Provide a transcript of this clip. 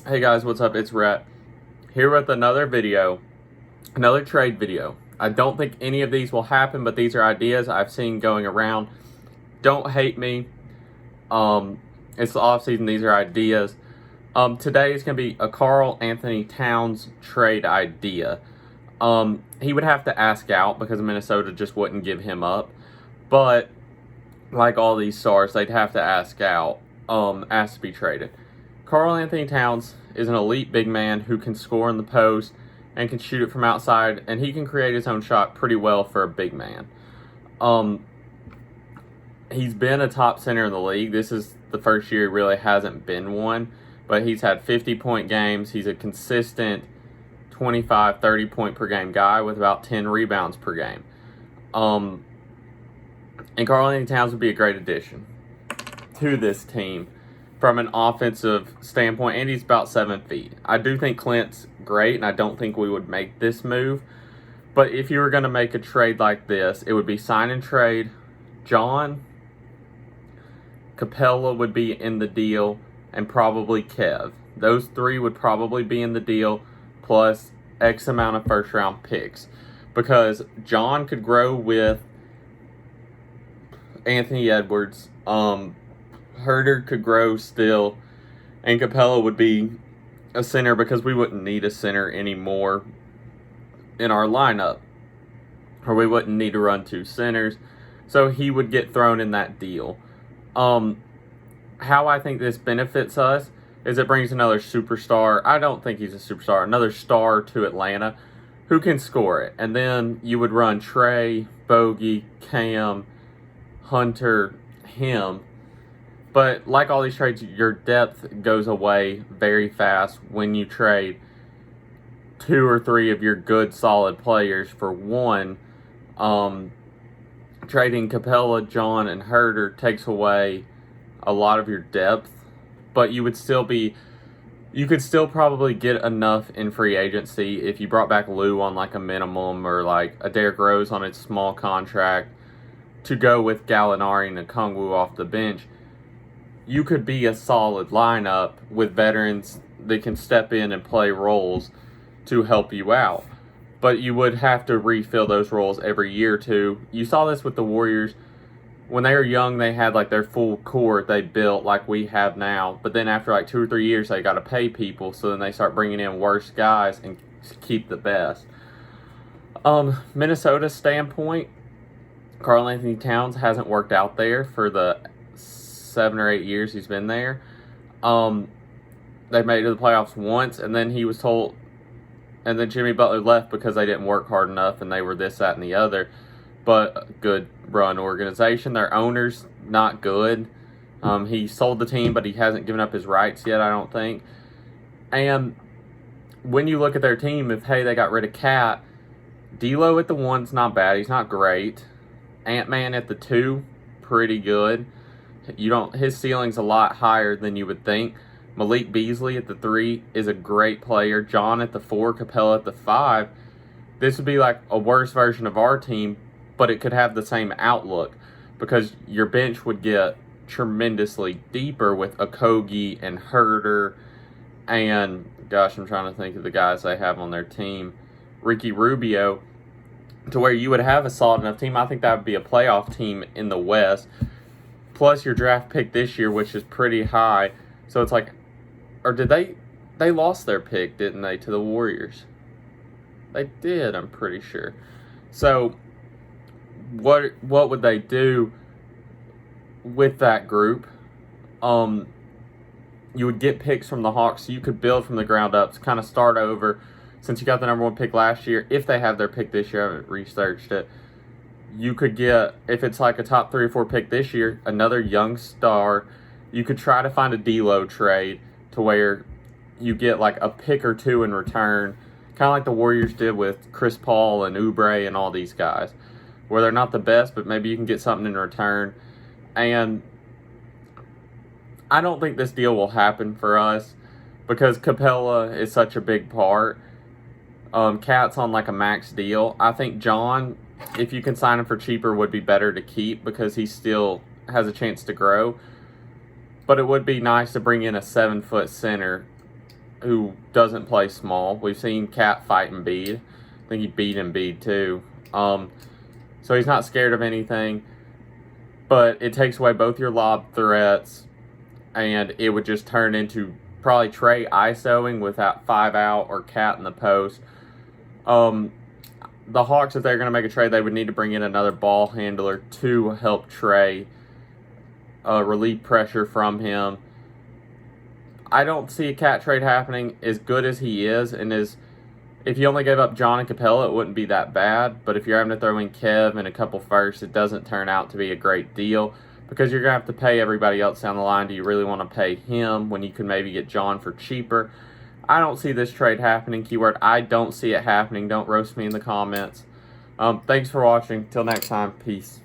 Hey guys, what's up? It's Rhett here with another video, another trade video. I don't think any of these will happen, but these are ideas I've seen going around. Don't hate me. It's the off season. These are ideas. Today is going to be a Karl-Anthony Towns trade idea. He would have to ask out because Minnesota just wouldn't give him up. But like all these stars, they'd have to ask out, ask to be traded. Karl-Anthony Towns is an elite big man who can score in the post and can shoot it from outside, and he can create his own shot pretty well for a big man. He's been a top center in the league. This is the first year he really hasn't been one, but he's had 50-point games. He's a consistent 25, 30-point per game guy with about 10 rebounds per game. And Karl-Anthony Towns would be a great addition to this team from an offensive standpoint, and he's about 7 feet. I do think Clint's great, and I don't think we would make this move. But if you were going to make a trade like this, it would be sign and trade. John, Capela would be in the deal, and probably Kev. Those three would probably be in the deal, plus X amount of first-round picks. Because John could grow with Anthony Edwards. Herder could grow still, and Capela would be a center because we wouldn't need a center anymore in our lineup, or we wouldn't need to run two centers, so he would get thrown in that deal. How I think this benefits us is it brings another superstar. I don't think he's a superstar. Another star to Atlanta who can score it, and then you would run Trey, Bogey, Cam, Hunter, him. But like all these trades, your depth goes away very fast when you trade 2 or 3 of your good, solid players for one. Trading Capela, John, and Herder takes away a lot of your depth, but you could still probably get enough in free agency if you brought back Lou on like a minimum, or like a Derrick Rose on a small contract to go with Gallinari and Okongwu off the bench. You could be a solid lineup with veterans that can step in and play roles to help you out. But you would have to refill those roles every year or two. You saw this with the Warriors. When they were young, they had like their full core they built like we have now. But then after like 2 or 3 years, they got to pay people. So then they start bringing in worse guys and keep the best. Minnesota's standpoint, Karl-Anthony Towns hasn't worked out there for the 7 or 8 years he's been there. They made it to the playoffs once, and then he was told, and then Jimmy Butler left because they didn't work hard enough and they were this, that, and the other. But a good run organization. Their owner's not good. He sold the team, but he hasn't given up his rights yet, I don't think. And when you look at their team, if, hey, they got rid of Cat, D'Lo at the 1's not bad. He's not great. Ant-Man at the 2, pretty good. His ceiling's a lot higher than you would think. Malik Beasley at the 3 is a great player. John at the 4, Capela at the 5. This would be like a worse version of our team, but it could have the same outlook because your bench would get tremendously deeper with Okogie and Herder and, gosh, I'm trying to think of the guys they have on their team, Ricky Rubio, to where you would have a solid enough team. I think that would be a playoff team in the West. Plus your draft pick this year, which is pretty high. So it's like, or did they lost their pick, didn't they, to the Warriors? They did, I'm pretty sure. So what would they do with that group? You would get picks from the Hawks, so you could build from the ground up to kind of start over. Since you got the number 1 pick last year, if they have their pick this year, I haven't researched it. You could get, if it's like a top 3 or 4 pick this year, another young star. You could try to find a D'Lo trade to where you get like a pick or 2 in return, kind of like the Warriors did with Chris Paul and Oubre and all these guys, where they're not the best, but maybe you can get something in return. And I don't think this deal will happen for us because Capela is such a big part. Cat's on like a max deal. I think John, if you can sign him for cheaper, would be better to keep because he still has a chance to grow. But it would be nice to bring in a 7-foot center who doesn't play small. We've seen Cat fight Embiid. I think he beat Embiid too. So he's not scared of anything. But it takes away both your lob threats, and it would just turn into probably Trey ISOing with that 5 out or Cat in the post. The Hawks, if they're going to make a trade, they would need to bring in another ball handler to help Trey relieve pressure from him. I don't see a Cat trade happening. As good as he is, and if you only gave up John and Capella, it wouldn't be that bad. But if you're having to throw in Kev and a couple firsts, it doesn't turn out to be a great deal because you're going to have to pay everybody else down the line. Do you really want to pay him when you can maybe get John for cheaper? I don't see this trade happening. Keyword, I don't see it happening. Don't roast me in the comments. Thanks for watching. Till next time. Peace.